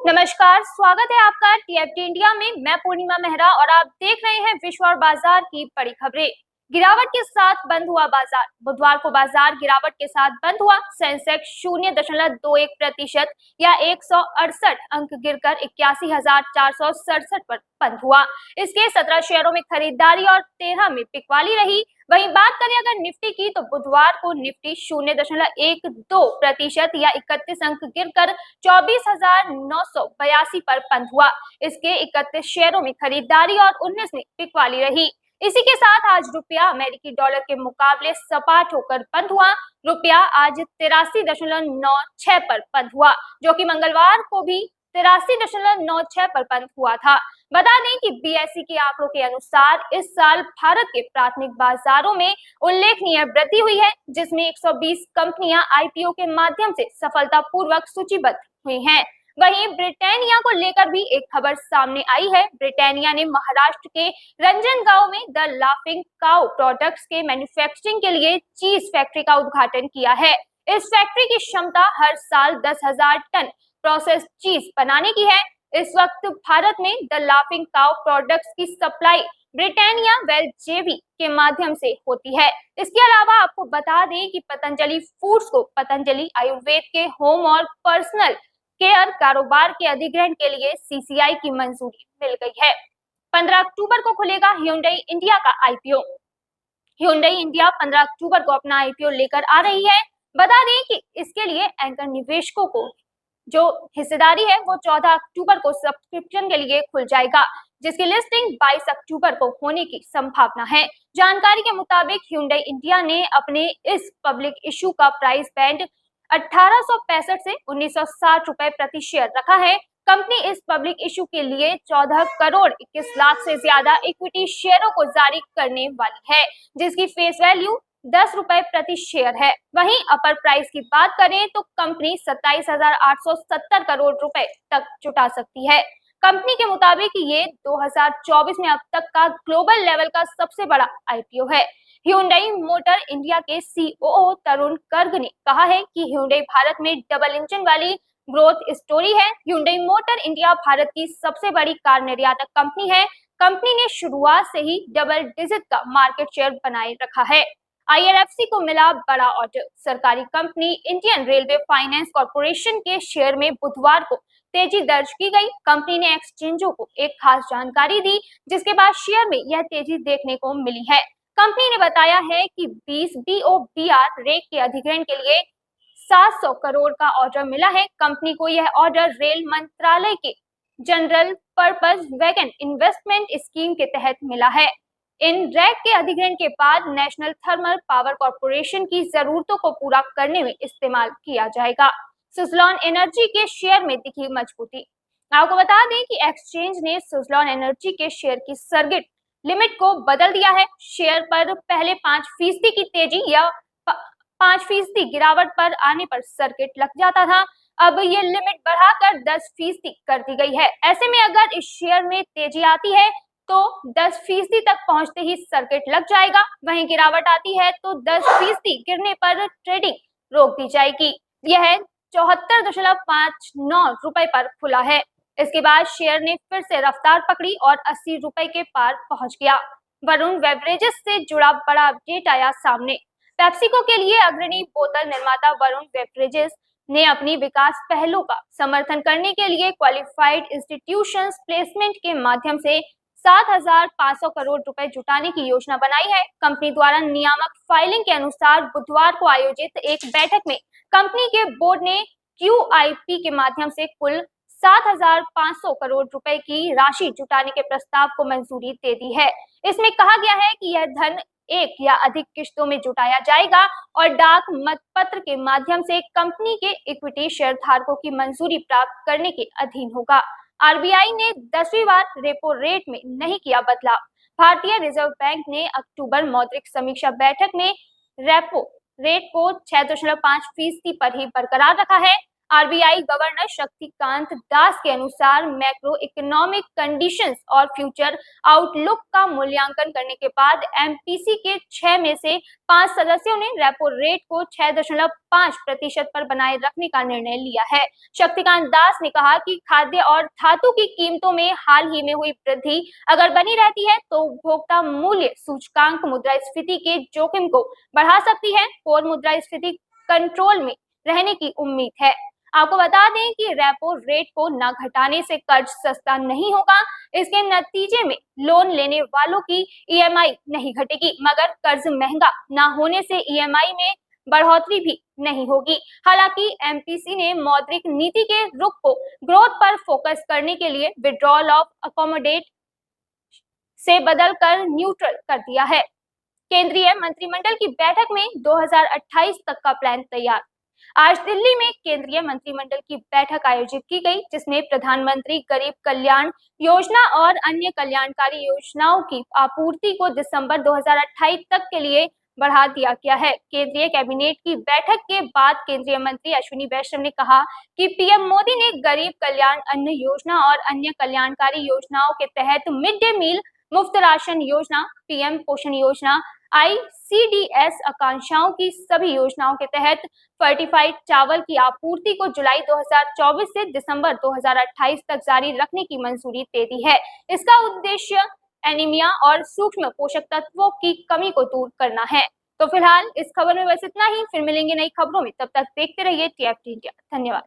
नमस्कार, स्वागत है आपका टीएफटी इंडिया में। मैं पूर्णिमा मेहरा और आप देख रहे हैं विश्व और बाजार की बड़ी खबरें। गिरावट के साथ बंद हुआ बाजार। बुधवार को बाजार गिरावट के साथ बंद हुआ। सेंसेक्स 0.21% या 168 अंक गिरकर 81,467 पर बंद हुआ। इसके 17 शेयरों में खरीदारी और 13 में बिकवाली रही। वहीं बात करें अगर निफ्टी की, तो बुधवार को निफ्टी 0.12% या 31 अंक गिरकर 24,982 पर बंद हुआ। इसके 31 शेयरों में खरीदारी और 19 में बिकवाली रही। इसी के साथ आज रुपया अमेरिकी डॉलर के मुकाबले सपाट होकर बंद हुआ। रुपया आज 83.96 पर बंद हुआ, जो कि मंगलवार को भी 83.96 पर बंद हुआ था। बता दें कि बीएसई के आंकड़ों के अनुसार इस साल भारत के प्राथमिक बाजारों में उल्लेखनीय वृद्धि हुई है, जिसमें 120 कंपनियां आईपीओ के माध्यम से सफलतापूर्वक सूचीबद्ध हुई हैं। वहीं ब्रिटानिया को लेकर भी एक खबर सामने आई है। ब्रिटानिया ने महाराष्ट्र के रंजनगांव में द लाफिंग काउ प्रोडक्ट्स के मैन्युफैक्चरिंग के लिए चीज फैक्ट्री का उद्घाटन किया है। इस फैक्ट्री की क्षमता हर साल 10,000 टन प्रोसेस चीज बनाने की है। इस वक्त भारत में द लाफिंग काउ प्रोडक्ट्स की सप्लाई ब्रिटानिया वेल जेवी के माध्यम से होती है। इसके अलावा आपको बता दें कि पतंजलि फूड्स को पतंजलि आयुर्वेद के होम और पर्सनल केयर कारोबार के अधिग्रहण के लिए सीसीआई की मंजूरी मिल गई है। 15 अक्टूबर को खुलेगा Hyundai इंडिया का आईपीओ। Hyundai इंडिया 15 अक्टूबर को अपना आईपीओ लेकर आ रही है। बता दें कि इसके लिए एंकर निवेशकों को जो हिस्सेदारी है वो 14 अक्टूबर को सब्सक्रिप्शन के लिए खुल जाएगा, जिसकी लिस्टिंग 22 अक्टूबर को होने की संभावना है। जानकारी के मुताबिक Hyundai इंडिया ने अपने इस पब्लिक इशू का प्राइस बैंड 1865 से 1960 रुपए प्रति शेयर रखा है। कंपनी इस पब्लिक इशू के लिए 14 करोड़ 21 लाख से ज्यादा इक्विटी शेयरों को जारी करने वाली है, जिसकी फेस वैल्यू 10 रुपए प्रति शेयर है। वहीं अपर प्राइस की बात करें तो कंपनी 27,870 करोड़ रुपए तक जुटा सकती है। कंपनी के मुताबिक ये 2024 में अब तक का ग्लोबल लेवल का सबसे बड़ा आईपीओ है। Hyundai मोटर इंडिया के सीओओ तरुण गर्ग ने कहा है कि Hyundai भारत में डबल इंजन वाली ग्रोथ स्टोरी है। Hyundai मोटर इंडिया भारत की सबसे बड़ी कार निर्यातक कंपनी है। कंपनी ने शुरुआत से ही डबल डिजिट का मार्केट शेयर बनाए रखा है। IRFC को मिला बड़ा ऑर्डर। सरकारी company Indian railway finance corporation के शेयर में बुधवार को तेजी दर्ज की गई। कंपनी ने एक्सचेंजों को एक खास जानकारी दी, जिसके बाद शेयर में यह तेजी देखने को मिली है। कंपनी ने बताया है कि 20 BOBR रेक के अधिग्रहण के लिए 700 करोड़ का ऑर्डर मिला है। कंपनी को यह ऑर्डर रेल मंत्रालय के general purpose wagon investment scheme के तहत मिला है। इन रैक के अधिग्रहण के बाद नेशनल थर्मल पावर कॉर्पोरेशन की जरूरतों को पूरा करने में इस्तेमाल किया जाएगा। सुजलॉन एनर्जी के शेयर में दिखी मजबूती। आपको बता दें कि एक्सचेंज ने सुजलॉन एनर्जी के शेयर की सर्किट लिमिट को बदल दिया है। शेयर पर पहले 5% की तेजी या 5% गिरावट पर आने पर सर्किट लग जाता था। अब ये लिमिट बढ़ाकर 10% कर दी गई है। ऐसे में अगर इस शेयर में तेजी आती है तो 10% तक पहुंचते ही सर्किट लग जाएगा। वहीं गिरावट आती है तो 10% गिरने पर ट्रेडिंग रोक दी जाएगी। यह 74.59 रुपए पर खुला है। इसके बाद शेयर ने फिर से रफ्तार पकड़ी और 80 रुपए के पार पहुंच गया। वरुण बेवरेजेस से जुड़ा बड़ा अपडेट आया सामने। पेप्सिको के लिए अग्रणी बोतल निर्माता वरुण बेवरेजेस ने अपनी विकास पहलों का समर्थन करने के लिए क्वालिफाइड इंस्टीट्यूशंस प्लेसमेंट के माध्यम से 7,500 करोड़ रुपए जुटाने की योजना बनाई है। कंपनी द्वारा नियामक फाइलिंग के अनुसार बुधवार को आयोजित एक बैठक में कंपनी के बोर्ड ने QIP के माध्यम से कुल 7,500 करोड़ रुपए की राशि जुटाने के प्रस्ताव को मंजूरी दे दी है। इसमें कहा गया है कि यह धन एक या अधिक किश्तों में जुटाया जाएगा और डाक मतपत्र के माध्यम से कंपनी के इक्विटी शेयरधारकों की मंजूरी प्राप्त करने के अधीन होगा। आरबीआई ने 10वीं बार रेपो रेट में नहीं किया बदलाव। भारतीय रिजर्व बैंक ने अक्टूबर मौद्रिक समीक्षा बैठक में रेपो रेट को 6.5% पर ही बरकरार रखा है। आरबीआई गवर्नर शक्तिकांत दास के अनुसार मैक्रो इकोनॉमिक कंडीशंस और फ्यूचर आउटलुक का मूल्यांकन करने के बाद एमपीसी के 6 में से 5 सदस्यों ने रेपो रेट को 6.5% पर बनाए रखने का निर्णय लिया है। शक्तिकांत दास ने कहा कि खाद्य और धातु की कीमतों में हाल ही में हुई वृद्धि अगर बनी रहती है तो उपभोक्ता मूल्य सूचकांक मुद्रास्फीति के जोखिम को बढ़ा सकती है और मुद्रास्फीति कंट्रोल में रहने की उम्मीद है। आपको बता दें कि रेपो रेट को न घटाने से कर्ज सस्ता नहीं होगा। इसके नतीजे में लोन लेने वालों की ईएमआई नहीं घटेगी, मगर कर्ज महंगा न होने से ईएमआई में बढ़ोतरी भी नहीं होगी। हालांकि एमपीसी ने मौद्रिक नीति के रुख को ग्रोथ पर फोकस करने के लिए विड्रॉल ऑफ अकोमोडेट से बदलकर न्यूट्रल कर दिया है। केंद्रीय मंत्रिमंडल की बैठक में 2028 तक का प्लान तैयार। आज दिल्ली में केंद्रीय मंत्रिमंडल की बैठक आयोजित की गई, जिसमें प्रधानमंत्री गरीब कल्याण योजना और अन्य कल्याणकारी योजनाओं की आपूर्ति को दिसंबर 2028 तक के लिए बढ़ा दिया गया है। केंद्रीय कैबिनेट की बैठक के बाद केंद्रीय मंत्री अश्विनी वैष्णव ने कहा कि पीएम मोदी ने गरीब कल्याण अन्न योजना और अन्य कल्याणकारी योजनाओं के तहत मिड डे मील, मुफ्त राशन योजना, पीएम पोषण योजना, आईसीडीएस आकांक्षाओं की सभी योजनाओं के तहत फर्टिफाइड चावल की आपूर्ति को जुलाई 2024 से दिसंबर 2028 तक जारी रखने की मंजूरी दे दी है। इसका उद्देश्य एनीमिया और सूक्ष्म पोषक तत्वों की कमी को दूर करना है। तो फिलहाल इस खबर में बस इतना ही। फिर मिलेंगे नई खबरों में, तब तक देखते रहिए टीएफटी इंडिया। धन्यवाद।